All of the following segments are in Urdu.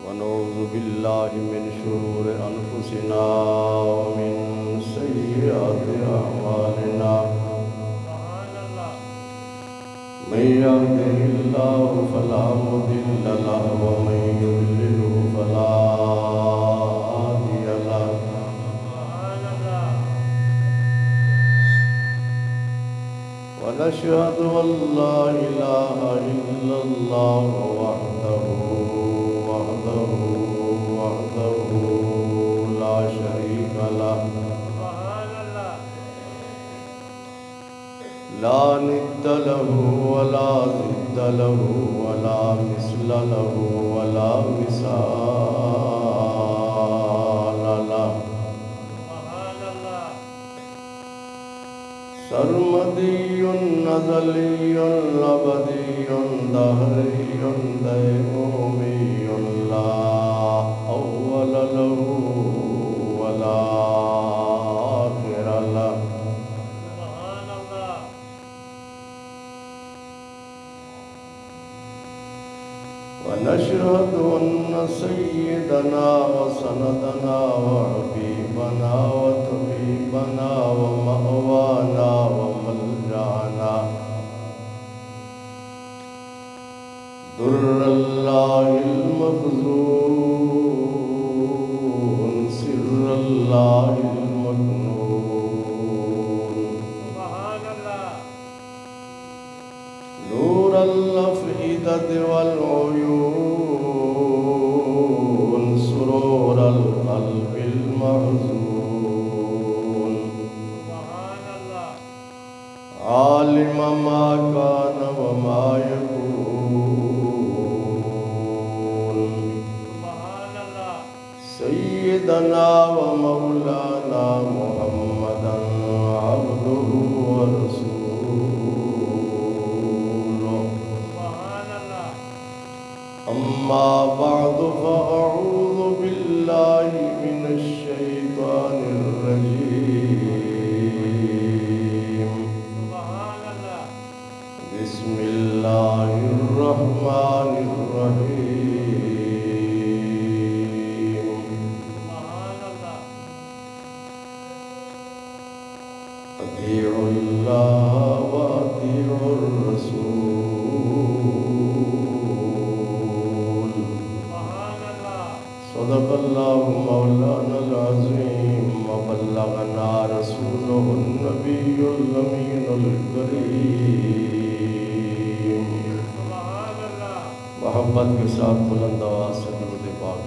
ونعوذ بالله من شرور أنفسنا ومن سيئات أعمالنا من يهده الله فلا مضل له ومن يضلله فلا هادي له ونشهد أن لا إله إلا الله وحده لا شريك له لا ند له ولا ضد له ولا مثل له ولا مثال له سرمدي أزلي أبدي دهري ديمومي لا أول له ولا آخر له ونشهد أن سيدنا وسندنا وحبيبنا وطبيبنا ومأوانا وملجأنا در الله المخزون سر الله المكنون نور الأفئدة والعيون سرور القلب المحزون عالم ما كان وما يكون سيدنا ومولانا محمدا عبده ورسوله أما بعد فأعوذ بالله من الشيطان الرجيم بسم الله الرحمن الرحيم أطيعوا الله وأطيعوا الرسول صدق الله مولانا العظيم وبلغنا رسوله النبي الأمين الكريم محبت کے ساتھ بلند آواز سے درود پاک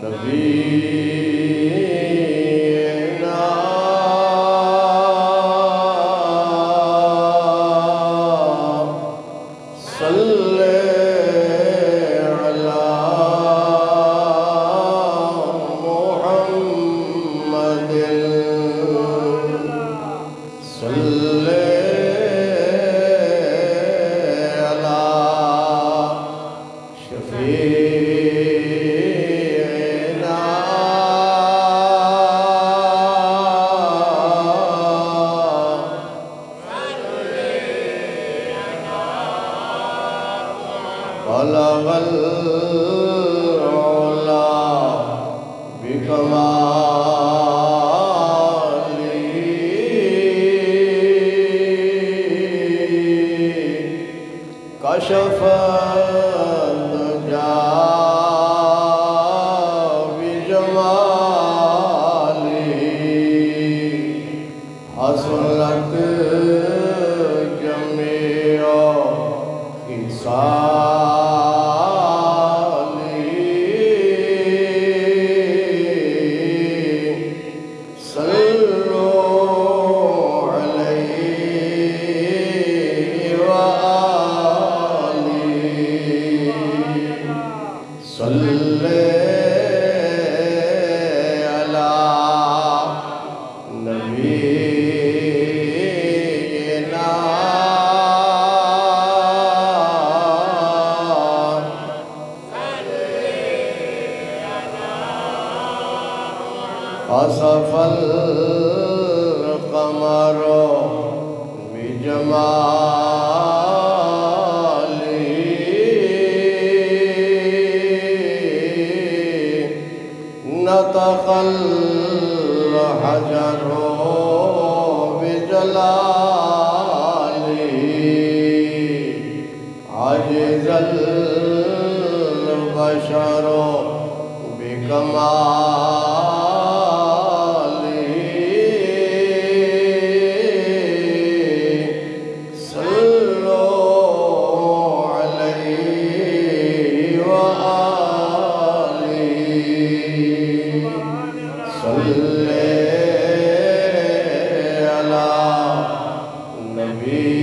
نبینا القمر بجماله نطق الحجر بجلاله عجز البشر بكماله صلوا عليه وآله صل على نبينا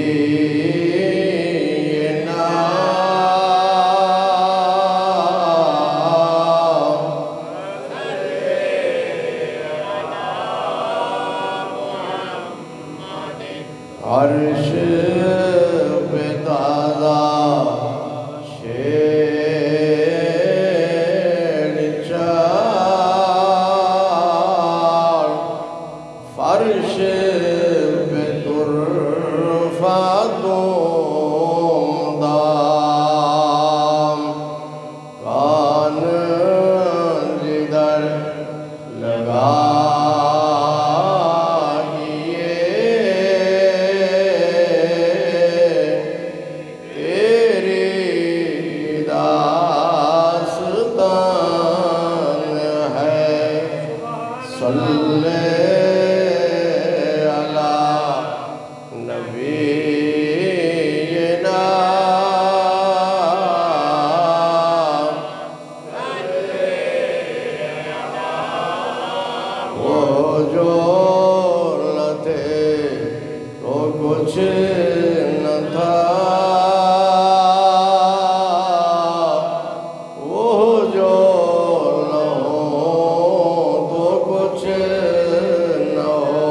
عرش پہ تازہ شیر چار فرش پہ ترفع دام کان جدھر لگائیے تیری داستان ہے صلی علی نبینا وہ جو نہ تھے تو کچھ نہ تھا وہ جو نہ ہو تو کچھ نہ ہو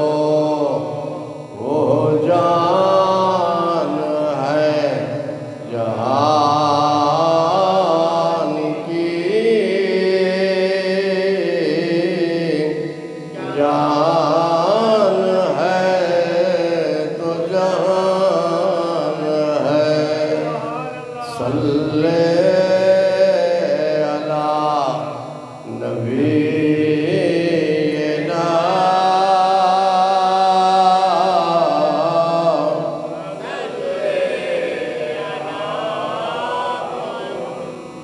وہ جان ہے جہان کی جان ہے تو جہان ہے صلی علی نبینا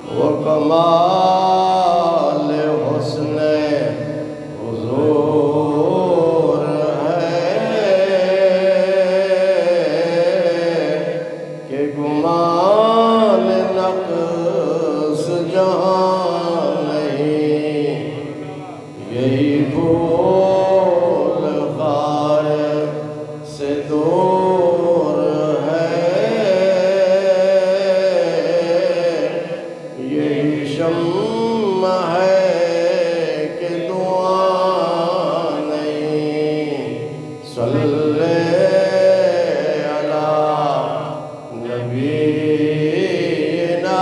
وہ کمال حسن حضور ہے کہ گمان نقص جہاں نہیں یہی پھول خار سے دور ہے یہی شمع ہے کہ دعا نہیں صلی علی نبینا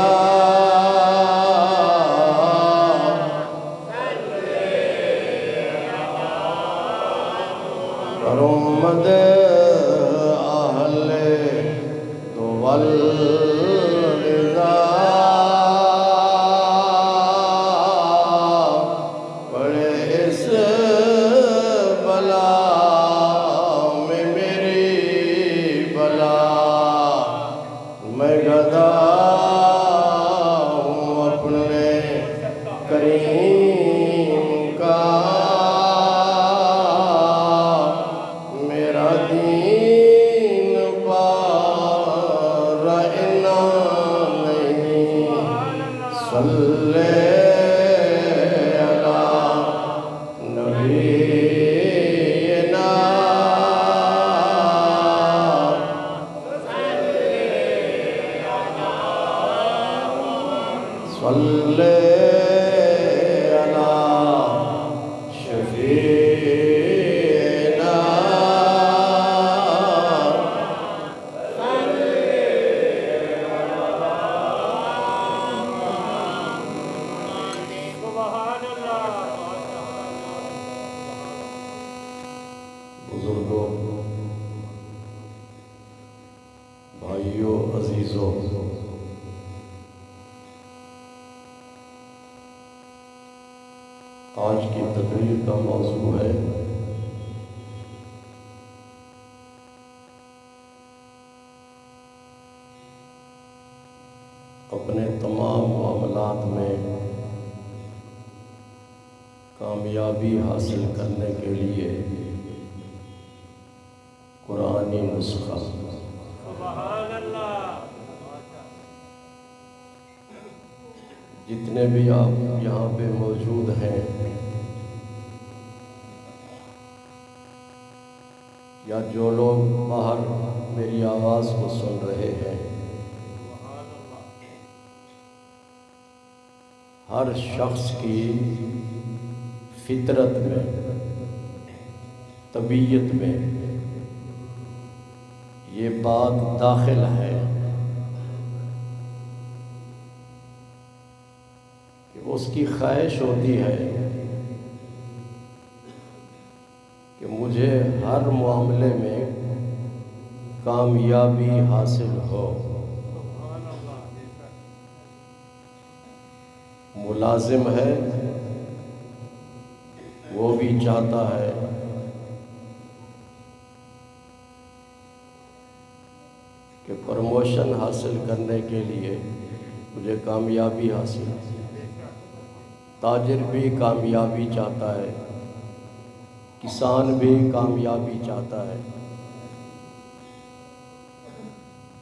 کرمد اہل دول رضا پڑے اس بلا میں میری بلا میں گدھا ہوں اپنے کریم کا میرا دین پار انا نہیں صلی علی نبینا صلی علی شفیعنا بھائیو عزیزو، آج کی تقریر کا موضوع ہے اپنے تمام معاملات میں کامیابی حاصل کرنے کے لیے قرآنی نسخہ۔ سبحان اللہ۔ جتنے بھی آپ یہاں پہ موجود ہیں یا جو لوگ باہر میری آواز کو سن رہے ہیں، ہر شخص کی فطرت میں، طبیعت میں یہ بات داخل ہے کہ اس کی خواہش ہوتی ہے کہ مجھے ہر معاملے میں کامیابی حاصل ہو۔ ملازم ہے، وہ بھی چاہتا ہے کہ پروموشن حاصل کرنے کے لیے مجھے کامیابی حاصل ہو۔ تاجر بھی کامیابی چاہتا ہے، کسان بھی کامیابی چاہتا ہے،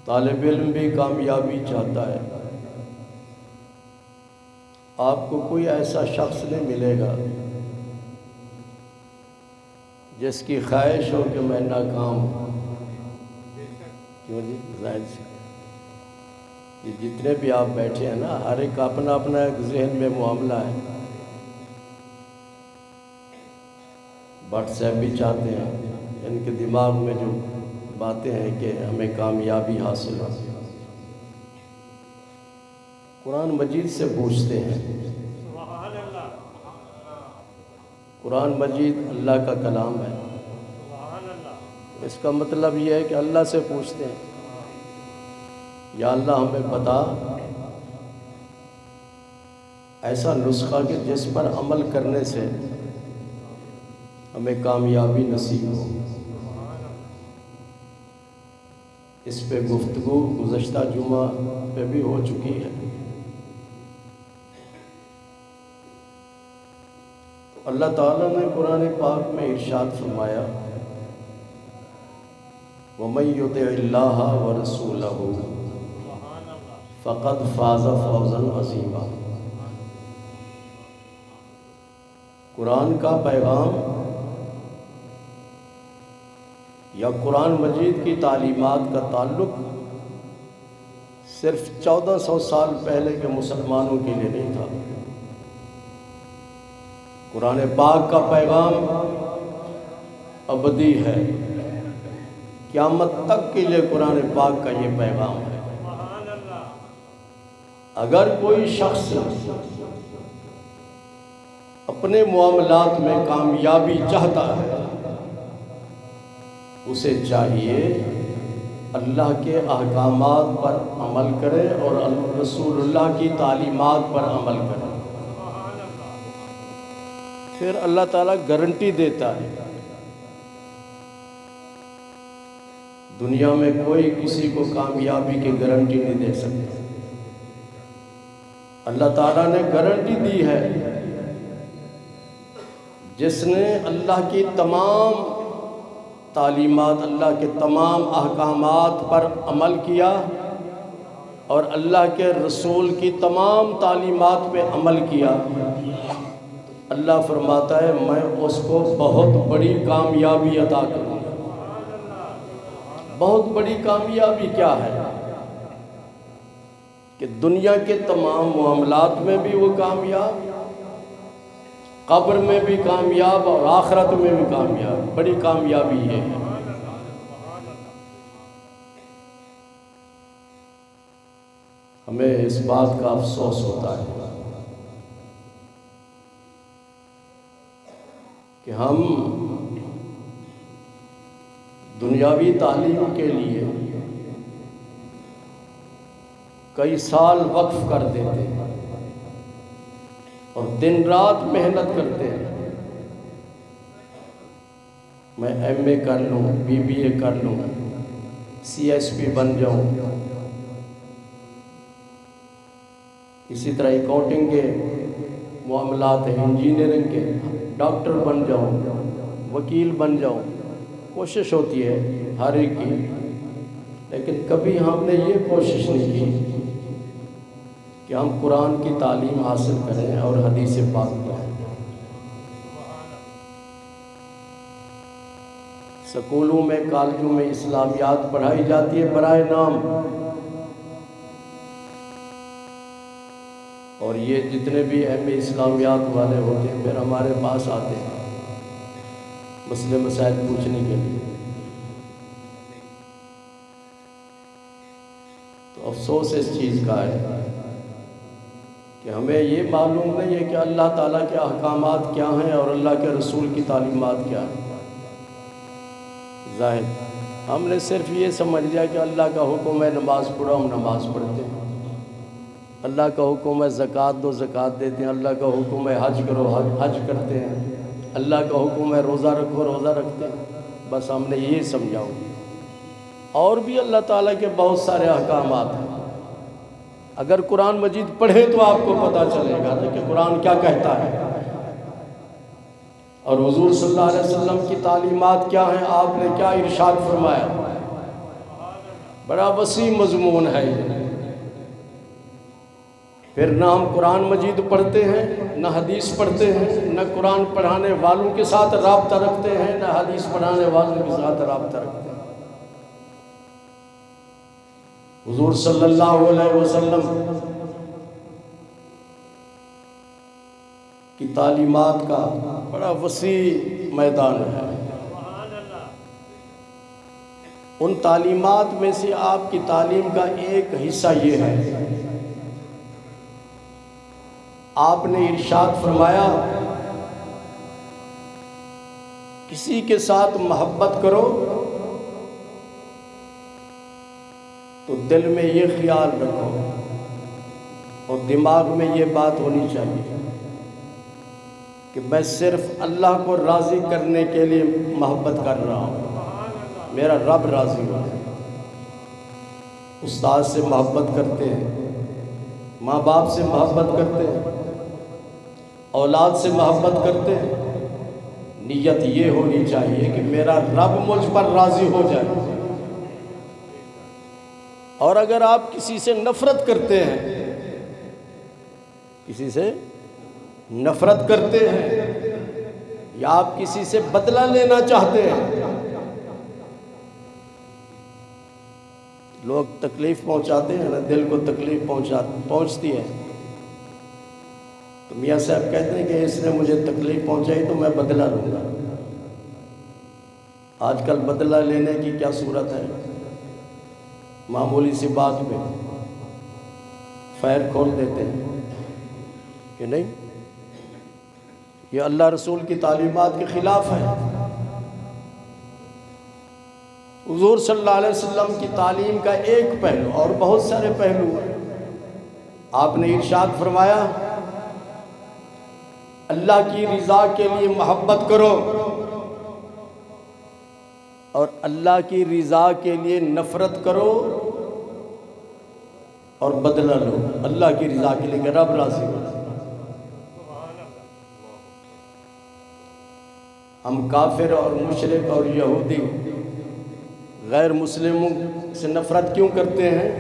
طالب علم بھی کامیابی چاہتا ہے۔ آپ کو کوئی ایسا شخص نہیں ملے گا جس کی خواہش ہو کہ میں ناکام ہوں۔ کیوں جی؟ ظاہر سے یہ جتنے بھی آپ بیٹھے ہیں نا، ہر ایک اپنا اپنا ایک ذہن میں معاملہ ہے۔ بٹ صاحب بھی چاہتے ہیں، ان کے دماغ میں جو باتیں ہیں کہ ہمیں کامیابی حاصل ہو۔ قرآن مجید سے پوچھتے ہیں۔ سبحان اللہ۔ قرآن مجید اللہ کا کلام ہے۔ سبحان اللہ۔ اس کا مطلب یہ ہے کہ اللہ سے پوچھتے ہیں، یا اللہ ہمیں بتا ایسا نسخہ کہ جس پر عمل کرنے سے ہمیں کامیابی نصیب ہو۔ اس پہ گفتگو گزشتہ جمعہ پہ بھی ہو چکی ہے۔ تو اللہ تعالیٰ نے قرآن پاک میں ارشاد فرمایا، وَمَن يُطِعِ اللَّهَ وَرَسُولَهُ فَقَدْ فَازَ فَوْزًا عَظِيمًا۔ قرآن کا پیغام یا قرآن مجید کی تعلیمات کا تعلق صرف 1400 سال پہلے کے مسلمانوں کے لیے نہیں تھا۔ قرآن پاک کا پیغام ابدی ہے، قیامت تک کے لیے قرآن پاک کا یہ پیغام ہے۔ اگر کوئی شخص اپنے معاملات میں کامیابی چاہتا ہے، اسے چاہیے اللہ کے احکامات پر عمل کرے اور رسول اللہ کی تعلیمات پر عمل کرے۔ پھر اللہ تعالیٰ گارنٹی دیتا ہے، دنیا میں کوئی کسی کو کامیابی کی گارنٹی نہیں دے سکتا۔ اللہ تعالیٰ نے گارنٹی دی ہے، جس نے اللہ کی تمام تعلیمات، اللہ کے تمام احکامات پر عمل کیا اور اللہ کے رسول کی تمام تعلیمات پہ عمل کیا، اللہ فرماتا ہے میں اس کو بہت بڑی کامیابی عطا کروں گا۔ بہت بڑی کامیابی کیا ہے؟ کہ دنیا کے تمام معاملات میں بھی وہ کامیاب، قبر میں بھی کامیاب اور آخرت میں بھی کامیاب۔ بڑی کامیابی یہ ہے۔ ہمیں اس بات کا افسوس ہوتا ہے کہ ہم دنیاوی تعلیم کے لیے کئی سال وقف کر دیتے ہیں اور دن رات محنت کرتے ہیں، میں ایم اے کر لوں، بی بی اے کر لوں، سی ایس پی بن جاؤں، اسی طرح اکاؤنٹنگ کے معاملات ہیں، انجینئرنگ کے، ڈاکٹر بن جاؤں، وکیل بن جاؤں، کوشش ہوتی ہے ہر ایک کی، لیکن کبھی ہم نے یہ کوشش نہیں کی کہ ہم قرآن کی تعلیم حاصل کریں اور حدیث پاک پڑھیں۔ سکولوں میں، کالجوں میں اسلامیات پڑھائی جاتی ہے برائے نام، اور یہ جتنے بھی اہم اسلامیات والے ہوتے ہیں پھر ہمارے پاس آتے ہیں مسئلے مسائل پوچھنے کے لیے۔ تو افسوس اس چیز کا ہے کہ ہمیں یہ معلوم نہیں ہے کہ اللہ تعالیٰ کے احکامات کیا ہیں اور اللہ کے رسول کی تعلیمات کیا ہیں۔ ظاہر ہم نے صرف یہ سمجھ لیا کہ اللہ کا حکم ہے نماز پڑھو، ہم نماز پڑھتے ہیں، اللہ کا حکم ہے زکوٰۃ دو، زکوٰۃ دیتے ہیں، اللہ کا حکم ہے حج کرو، حج کرتے ہیں، اللہ کا حکم ہے روزہ رکھو، روزہ رکھتے ہیں، بس ہم نے یہ سمجھا ہو۔ اور بھی اللہ تعالیٰ کے بہت سارے احکامات ہیں، اگر قرآن مجید پڑھیں تو آپ کو پتہ چلے گا نا کہ قرآن کیا کہتا ہے، اور حضور صلی اللہ علیہ وسلم کی تعلیمات کیا ہیں، آپ نے کیا ارشاد فرمایا۔ بڑا وسیع مضمون ہے یہ۔ پھر نہ ہم قرآن مجید پڑھتے ہیں، نہ حدیث پڑھتے ہیں، نہ قرآن پڑھانے والوں کے ساتھ رابطہ رکھتے ہیں، نہ حدیث پڑھانے والوں کے ساتھ رابطہ رکھتے ہیں۔ حضور صلی اللہ علیہ وسلم کی تعلیمات کا بڑا وسیع میدان ہے۔ ان تعلیمات میں سے آپ کی تعلیم کا ایک حصہ یہ ہے، آپ نے ارشاد فرمایا کسی کے ساتھ محبت کرو تو دل میں یہ خیال رکھو اور دماغ میں یہ بات ہونی چاہیے کہ میں صرف اللہ کو راضی کرنے کے لیے محبت کر رہا ہوں، میرا رب راضی ہو۔ استاد سے محبت کرتے ہیں، ماں باپ سے محبت کرتے ہیں، اولاد سے محبت کرتے ہیں، نیت یہ ہونی چاہیے کہ میرا رب مجھ پر راضی ہو جائے۔ اور اگر آپ کسی سے نفرت کرتے ہیں، کسی سے نفرت کرتے ہیں یا آپ کسی سے بدلہ لینا چاہتے ہیں، لوگ تکلیف پہنچاتے ہیں نا، دل کو تکلیف پہنچتی ہے، تو میاں صاحب کہتے ہیں کہ اس نے مجھے تکلیف پہنچائی تو میں بدلہ لوں گا۔ آج کل بدلہ لینے کی کیا صورت ہے، معمولی سی بات پہ فائر کھول دیتے ہیں کہ نہیں، یہ اللہ رسول کی تعلیمات کے خلاف ہے۔ حضور صلی اللہ علیہ وسلم کی تعلیم کا ایک پہلو، اور بہت سارے پہلو ہیں، آپ نے ارشاد فرمایا اللہ کی رضا کے لیے محبت کرو اور اللہ کی رضا کے لیے نفرت کرو اور بدلہ لو، اللہ کی رضا کے لیے کہ رب راضی ہو۔ ہم کافر اور مشرک اور یہودی غیر مسلموں سے نفرت کیوں کرتے ہیں؟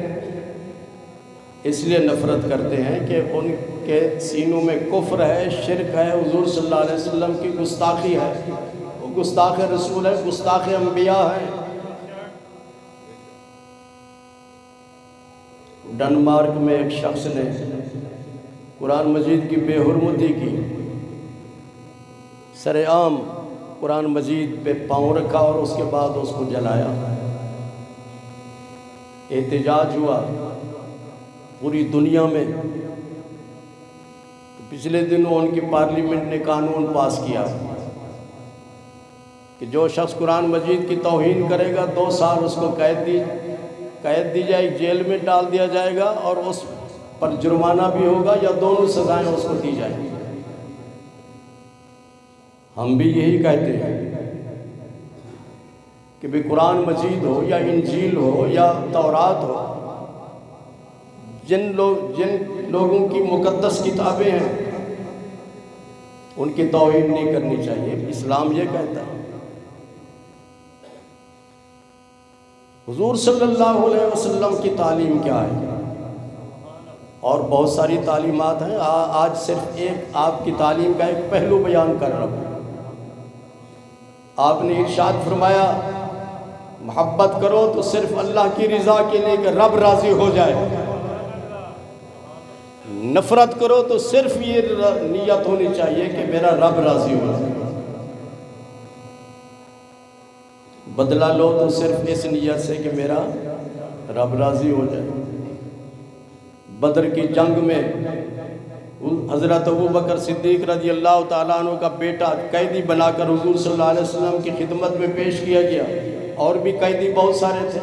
اس لیے نفرت کرتے ہیں کہ ان کے سینوں میں کفر ہے، شرک ہے، حضور صلی اللہ علیہ وسلم کی گستاخی ہے، وہ گستاخ رسول ہے، گستاخ انبیاء ہے۔ ڈنمارک میں ایک شخص نے قرآن مجید کی بے حرمتی کی، سر عام قرآن مجید پہ پاؤں رکھا اور اس کے بعد اس کو جلایا، احتجاج ہوا پوری دنیا میں۔ پچھلے دنوں ان کی پارلیمنٹ نے قانون پاس کیا کہ جو شخص قرآن مجید کی توہین کرے گا 2 سال اس کو قید دی قید دی جائے، جیل میں ڈال دیا جائے گا اور اس پر جرمانہ بھی ہوگا، یا دونوں سزائیں اس کو دی جائیں گی۔ ہم بھی یہی کہتے ہیں کہ بھی قرآن مجید ہو یا انجیل ہو یا تورات ہو، جن لوگوں کی مقدس کتابیں ہیں ان کی توہین نہیں کرنی چاہیے۔ اسلام یہ کہتا ہے۔ حضور صلی اللہ علیہ وسلم کی تعلیم کیا ہے؟ اور بہت ساری تعلیمات ہیں، آج صرف ایک آپ کی تعلیم کا ایک پہلو بیان کر رہا ہوں۔ آپ نے ارشاد فرمایا محبت کرو تو صرف اللہ کی رضا کے لیے کہ رب راضی ہو جائے، نفرت کرو تو صرف یہ نیت ہونی چاہیے کہ میرا رب راضی ہو جائے، بدلہ لو تو صرف اس نیت سے کہ میرا رب راضی ہو جائے۔ بدر کی جنگ میں حضرت ابوبکر صدیق رضی اللہ تعالیٰ عنہ کا بیٹا قیدی بنا کر حضور صلی اللہ علیہ وسلم کی خدمت میں پیش کیا گیا، اور بھی قیدی بہت سارے تھے۔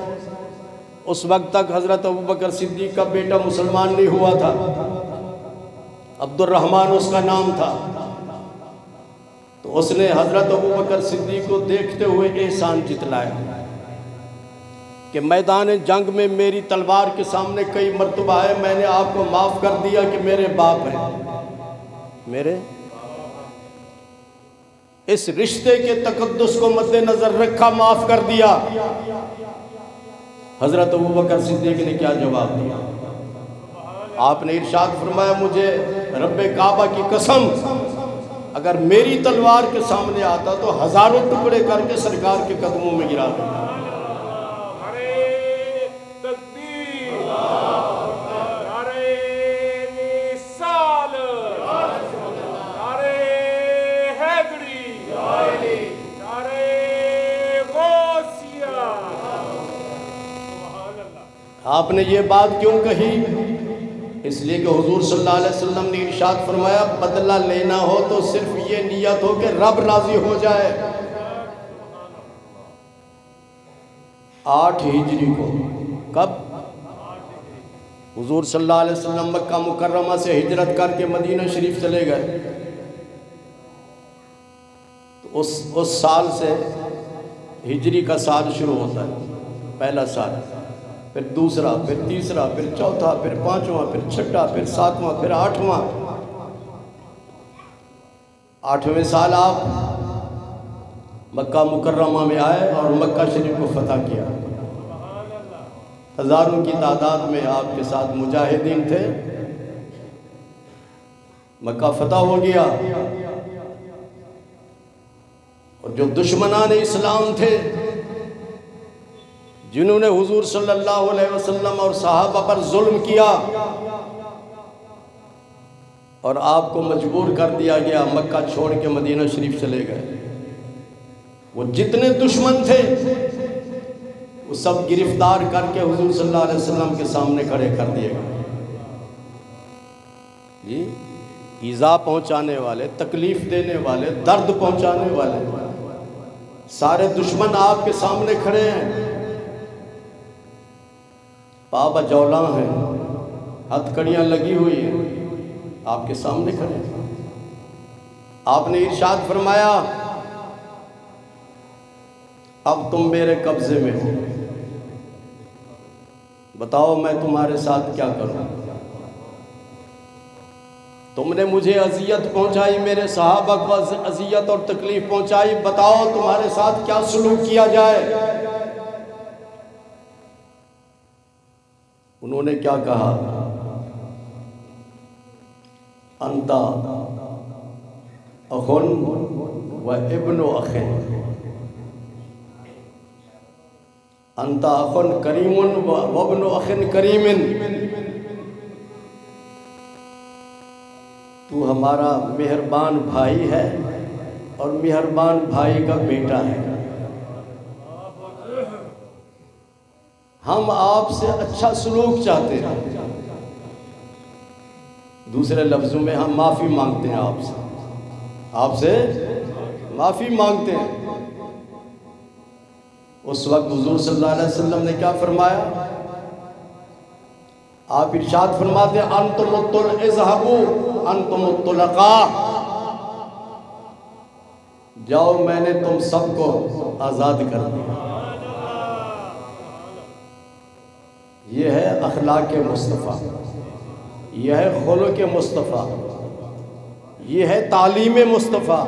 اس وقت تک حضرت ابوبکر صدیق کا بیٹا مسلمان نہیں ہوا تھا، عبد الرحمن اس کا نام تھا۔ تو اس نے حضرت ابوبکر صدیق کو دیکھتے ہوئے احسان جتلایا کہ میدان جنگ میں میری تلوار کے سامنے کئی مرتبہ ہے، میں نے آپ کو معاف کر دیا کہ میرے باپ ہیں، میرے اس رشتے کے تقدس کو مد نظر رکھا، معاف کر دیا۔ حضرت ابوبکر صدیق نے کیا جواب دیا؟ آپ نے ارشاد فرمایا مجھے رب کعبہ کی قسم اگر میری تلوار کے سامنے آتا تو ہزاروں ٹکڑے کر کے سرکار کے قدموں میں گرا دیتا۔ آپ نے یہ بات کیوں کہی؟ اس لیے کہ حضور صلی اللہ علیہ وسلم نے ارشاد فرمایا بدلہ لینا ہو تو صرف یہ نیت ہو کہ رب راضی ہو جائے۔ 8 ہجری کو، کب؟ حضور صلی اللہ علیہ وسلم مکہ مکرمہ سے ہجرت کر کے مدینہ شریف چلے گئے، تو اس سال سے ہجری کا سال شروع ہوتا ہے، پہلا سال، پھر دوسرا، پھر تیسرا، پھر چوتھا، پھر پانچواں، پھر چھٹا، پھر ساتواں، پھر آٹھواں۔ 8ویں سال آپ مکہ مکرمہ میں آئے اور مکہ شریف کو فتح کیا۔ ہزاروں کی تعداد میں آپ کے ساتھ مجاہدین تھے، مکہ فتح ہو گیا، اور جو دشمنان اسلام تھے جنہوں نے حضور صلی اللہ علیہ وسلم اور صحابہ پر ظلم کیا اور آپ کو مجبور کر دیا گیا، مکہ چھوڑ کے مدینہ شریف چلے گئے، وہ جتنے دشمن تھے وہ سب گرفتار کر کے حضور صلی اللہ علیہ وسلم کے سامنے کھڑے کر دیے گئے۔ جی، ایذا پہنچانے والے، تکلیف دینے والے، درد پہنچانے والے سارے دشمن آپ کے سامنے کھڑے ہیں، پابا جولاں ہیں، ہتھ کڑیاں لگی ہوئی ہیں، آپ کے سامنے کھڑے ہیں۔ آپ نے ارشاد فرمایا اب تم میرے قبضے میں ہو، بتاؤ میں تمہارے ساتھ کیا کروں؟ تم نے مجھے اذیت پہنچائی، میرے صحابہ کو اذیت اور تکلیف پہنچائی، بتاؤ تمہارے ساتھ کیا سلوک کیا جائے؟ انہوں نے کیا کہا؟ انتا اخن و ابن اخن، انتا اخن کریم و ابن اخن کریم، تو ہمارا مہربان بھائی ہے اور مہربان بھائی کا بیٹا ہے، ہم آپ سے اچھا سلوک چاہتے ہیں، دوسرے لفظوں میں ہم معافی مانگتے ہیں، آپ سے معافی مانگتے ہیں۔ اس وقت حضور صلی اللہ علیہ وسلم نے کیا فرمایا؟ آپ ارشاد فرماتے ہیں انتم اذهبوا انتم الطلقاء، جاؤ میں نے تم سب کو آزاد کر دیا۔ یہ ہے اخلاق مصطفیٰ، یہ ہے خلق مصطفیٰ، یہ ہے تعلیم مصطفیٰ۔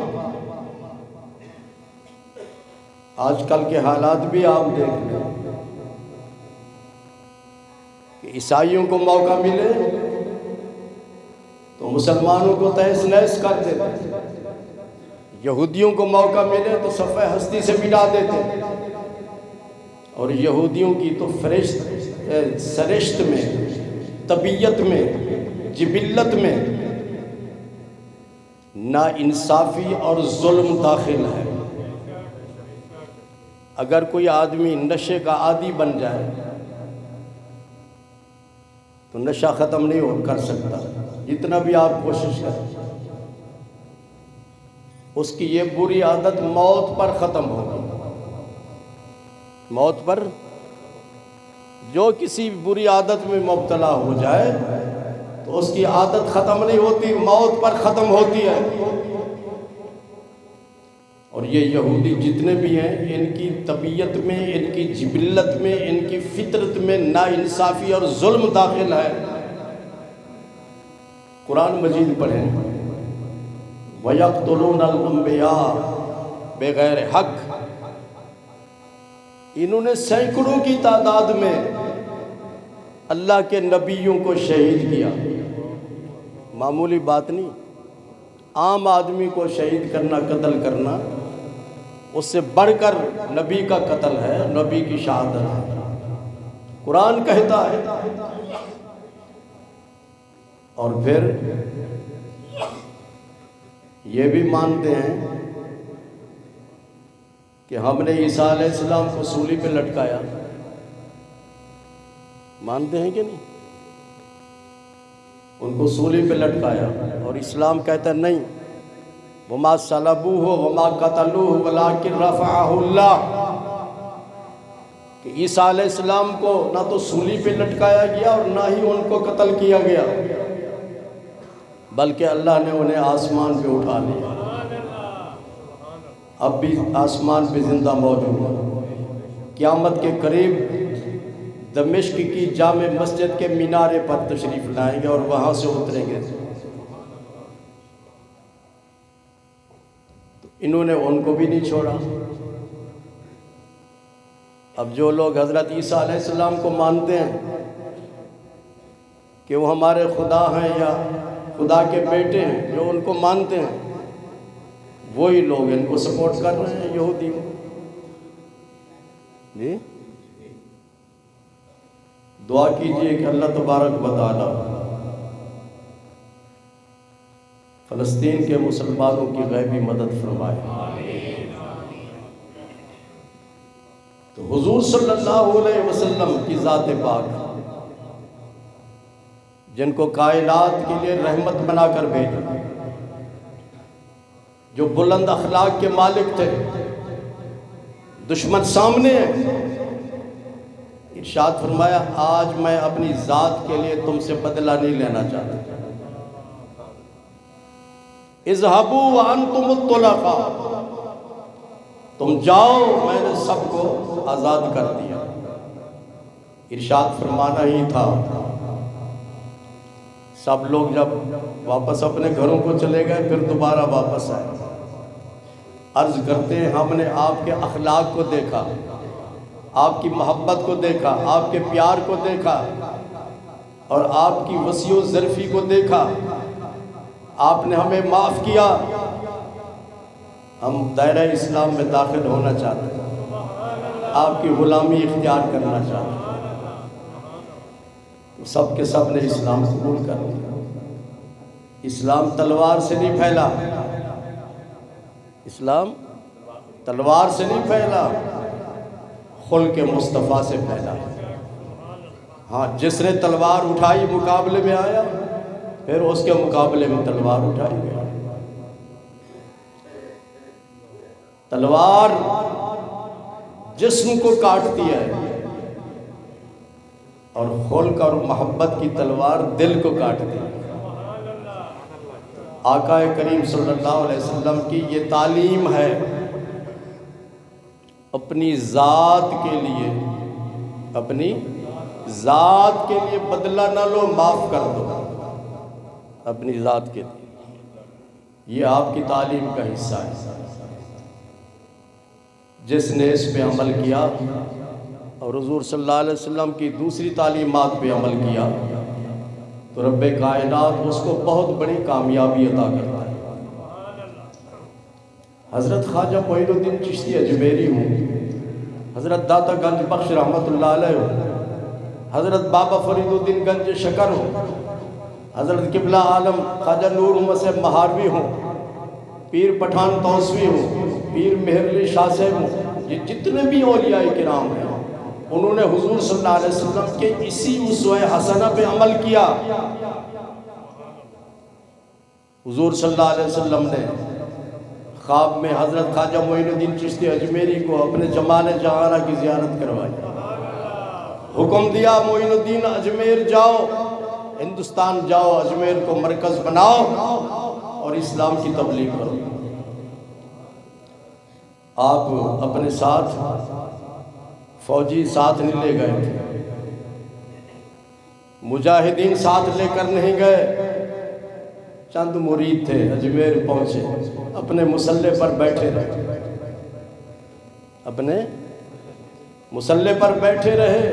آج کل کے حالات بھی آپ دیکھ لیں کہ عیسائیوں کو موقع ملے تو مسلمانوں کو تہس نہس کر دیتے، یہودیوں کو موقع ملے تو صفحہ ہستی سے مٹا دیتے، اور یہودیوں کی تو سرشت میں، طبیعت میں، جبلت میں نا انصافی اور ظلم داخل ہے۔ اگر کوئی آدمی نشے کا عادی بن جائے تو نشہ ختم نہیں کر سکتا، جتنا بھی آپ کوشش کریں، اس کی یہ بری عادت موت پر ختم ہوگی۔ موت پر جو کسی بری عادت میں مبتلا ہو جائے تو اس کی عادت ختم نہیں ہوتی، موت پر ختم ہوتی ہے۔ اور یہ یہودی جتنے بھی ہیں، ان کی طبیعت میں، ان کی جبلت میں، ان کی فطرت میں نا انصافی اور ظلم داخل ہے۔ قرآن مجید پڑھیں، وَيَقْتُلُونَ الْأَنْبِيَاءَ بِغَيْرِ حَقٍّ، انہوں نے سینکڑوں کی تعداد میں اللہ کے نبیوں کو شہید کیا۔ معمولی بات نہیں، عام آدمی کو شہید کرنا، قتل کرنا، اس سے بڑھ کر نبی کا قتل ہے، نبی کی شہادت ہے۔ قرآن کہتا ہے۔ اور پھر یہ بھی مانتے ہیں کہ ہم نے عیسیٰ علیہ السلام کو سولی پہ لٹکایا، مانتے ہیں کہ نہیں؟ ان کو سولی پہ لٹکایا، اور اسلام کہتا ہے نہیں، وَمَا صَلَبُوهُ وَمَا قَتَلُوهُ وَلَٰكِن رَفَعَهُ اللَّهُ، کہ عیسیٰ علیہ السلام کو نہ تو سولی پہ لٹکایا گیا اور نہ ہی ان کو قتل کیا گیا، بلکہ اللہ نے انہیں آسمان پہ اٹھا لیا۔ اب بھی آسمان پہ زندہ موجود ہے۔ قیامت کے قریب دمشق کی جامع مسجد کے مینارے پر تشریف لائیں گے اور وہاں سے اتریں گے۔ انہوں نے ان کو بھی نہیں چھوڑا۔ اب جو لوگ حضرت عیسیٰ علیہ السلام کو مانتے ہیں کہ وہ ہمارے خدا ہیں یا خدا کے بیٹے ہیں، جو ان کو مانتے ہیں، وہی لوگ ان کو سپورٹ کر رہے ہیں، یہودی کو۔ جی دعا کیجئے کہ اللہ تبارک و تعالی فلسطین کے مسلمانوں کی غیبی مدد فرمائے۔ تو حضور صلی اللہ علیہ وسلم کی ذات پاک، جن کو کائنات کے لیے رحمت بنا کر بھیجا، جو بلند اخلاق کے مالک تھے، دشمن سامنے ہیں، ارشاد فرمایا آج میں اپنی ذات کے لیے تم سے بدلہ نہیں لینا چاہتا، اذهبوا وانتم الطلقاء، تم جاؤ، میں نے سب کو آزاد کر دیا۔ ارشاد فرمانا ہی تھا۔ سب لوگ جب واپس اپنے گھروں کو چلے گئے، پھر دوبارہ واپس آئے، عرض کرتے ہیں ہم نے آپ کے اخلاق کو دیکھا، آپ کی محبت کو دیکھا، آپ کے پیار کو دیکھا، اور آپ کی وسیع و ظرفی کو دیکھا، آپ نے ہمیں معاف کیا، ہم دائرہ اسلام میں داخل ہونا چاہتے ہیں، آپ کی غلامی اختیار کرنا چاہتے ہیں۔ سب کے سب نے اسلام قبول کر لیا۔ اسلام تلوار سے نہیں پھیلا، اسلام تلوار سے نہیں پھیلا، خلق مصطفیٰ سے پھیلا۔ ہاں، جس نے تلوار اٹھائی مقابلے میں آیا، پھر اس کے مقابلے میں تلوار اٹھائی گئی۔ تلوار جسم کو کاٹتی ہے، اور خلق اور محبت کی تلوار دل کو کاٹتی ہے۔ آقا کریم صلی اللہ علیہ وسلم کی یہ تعلیم ہے، اپنی ذات کے لیے، اپنی ذات کے لیے بدلہ نہ لو، معاف کر دو اپنی ذات کے لیے۔ یہ آپ کی تعلیم کا حصہ ہے۔ جس نے اس پہ عمل کیا اور حضور صلی اللہ علیہ وسلم کی دوسری تعلیمات پہ عمل کیا تو رب کائنات اس کو بہت بڑی کامیابی عطا کرتا ہے۔ حضرت خواجہ معین الدین چشتی اجمیری ہوں، حضرت داتا گنج بخش رحمۃ اللہ علیہ ہوں، حضرت بابا فرید الدین گنج شکر ہوں، حضرت قبلہ عالم خواجہ نور محمد صاحب مہاروی ہوں، پیر پٹھان توسوی ہوں، پیر مہر علی شاہ صاحب ہوں، یہ جتنے بھی اولیاء کرام ہیں انہوں نے حضور صلی اللہ علیہ وسلم کے اسی اسوہ حسنہ پہ عمل کیا۔ حضور صلی اللہ علیہ وسلم نے خواب میں حضرت خواجہ معین الدین چشتی اجمیری کو اپنے جمال جہانہ کی زیارت کروائی، حکم دیا معین الدین اجمیر جاؤ، ہندوستان جاؤ، اجمیر کو مرکز بناؤ اور اسلام کی تبلیغ کرو۔ آپ اپنے ساتھ فوجی ساتھ نہیں لے گئے تھے، مجاہدین ساتھ لے کر نہیں گئے، چند مرید تھے، اجمیر پہنچے، اپنے مسلح پر بیٹھے رہے، اپنے مسلح پر بیٹھے رہے،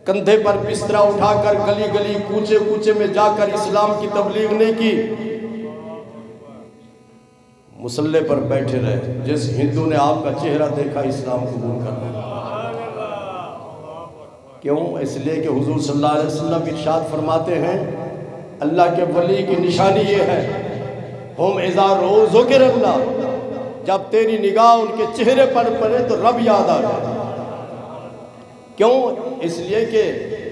کندھے پر بسترا اٹھا کر گلی گلی کوچے کوچے میں جا کر اسلام کی تبلیغ نہیں کی، مسلح پر بیٹھے رہے۔ جس ہندو نے آپ کا چہرہ دیکھا اسلام قبول کر لیا۔ کیوں؟ اس لیے کہ حضور صلی اللہ علیہ وسلم ارشاد فرماتے ہیں اللہ کے ولی کی نشانی یہ ہے، ہم اذا روز ذکر اللہ، جب تیری نگاہ ان کے چہرے پر پڑے تو رب یاد آ جائے۔ کیوں؟ اس لیے کہ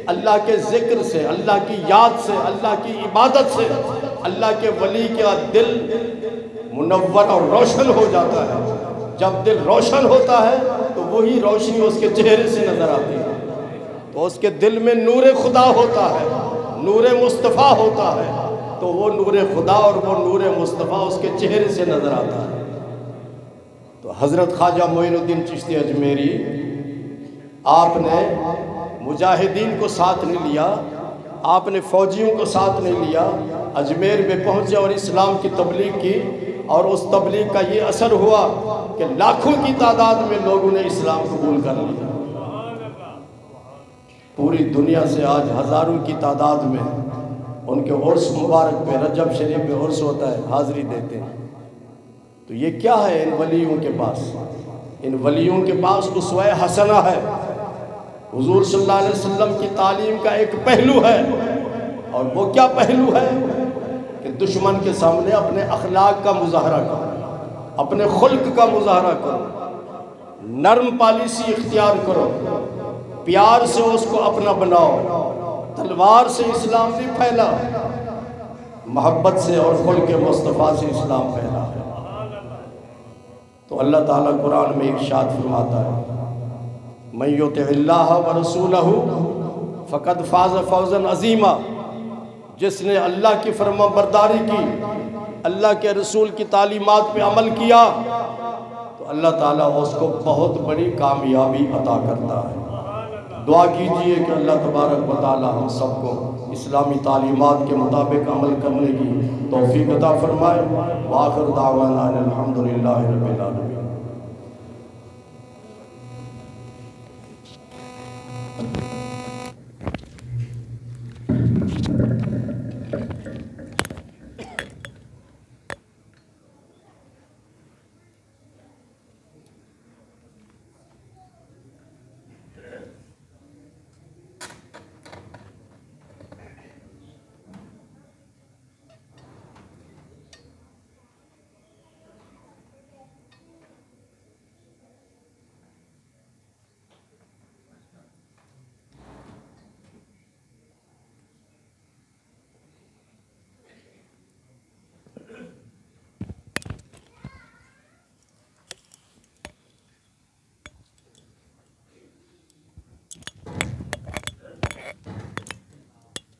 اللہ کے ذکر سے، اللہ کی یاد سے، اللہ کی عبادت سے اللہ کے ولی کا دل منور اور روشن ہو جاتا ہے۔ جب دل روشن ہوتا ہے تو وہی روشنی اس کے چہرے سے نظر آتی ہے، تو اس کے دل میں نور خدا ہوتا ہے، نور مصطفیٰ ہوتا ہے، تو وہ نور خدا اور وہ نور مصطفیٰ اس کے چہرے سے نظر آتا ہے۔ تو حضرت خواجہ معین الدین چشتی اجمیری، آپ نے مجاہدین کو ساتھ نہیں لیا، آپ نے فوجیوں کو ساتھ نہیں لیا، اجمیر میں پہنچے اور اسلام کی تبلیغ کی، اور اس تبلیغ کا یہ اثر ہوا کہ لاکھوں کی تعداد میں لوگوں نے اسلام قبول کر لیا۔ پوری دنیا سے آج ہزاروں کی تعداد میں ان کے عرس مبارک پہ، رجب شریف پہ عرس ہوتا ہے، حاضری دیتے ہیں۔ تو یہ کیا ہے ان ولیوں کے پاس؟ ان ولیوں کے پاس اسوہ حسنہ ہے، حضور صلی اللہ علیہ وسلم کی تعلیم کا ایک پہلو ہے، اور وہ کیا پہلو ہے کہ دشمن کے سامنے اپنے اخلاق کا مظاہرہ کرو، اپنے خلق کا مظاہرہ کرو، نرم پالیسی اختیار کرو، پیار سے اس کو اپنا بناؤ، تلوار سے اسلام نہیں پھیلا، محبت سے اور خلق مصطفیٰ سے اسلام پھیلا ہے۔ تو اللہ تعالیٰ قرآن میں ارشاد فرماتا ہے مَن یُطِعِ اللَّهَ وَرَسُولَهُ فَقَدْ فَازَ فَوْزًا عَظِیمًا، جس نے اللہ کی فرما برداری کی، اللہ کے رسول کی تعلیمات پہ عمل کیا، تو اللہ تعالیٰ اس کو بہت بڑی کامیابی عطا کرتا ہے۔ دعا کیجئے کہ اللہ تبارک و تعالیٰ ہم سب کو اسلامی تعلیمات کے مطابق عمل کرنے کی توفیق عطا فرمائے۔ وآخر دعوانا الحمدللہ رب العالمین۔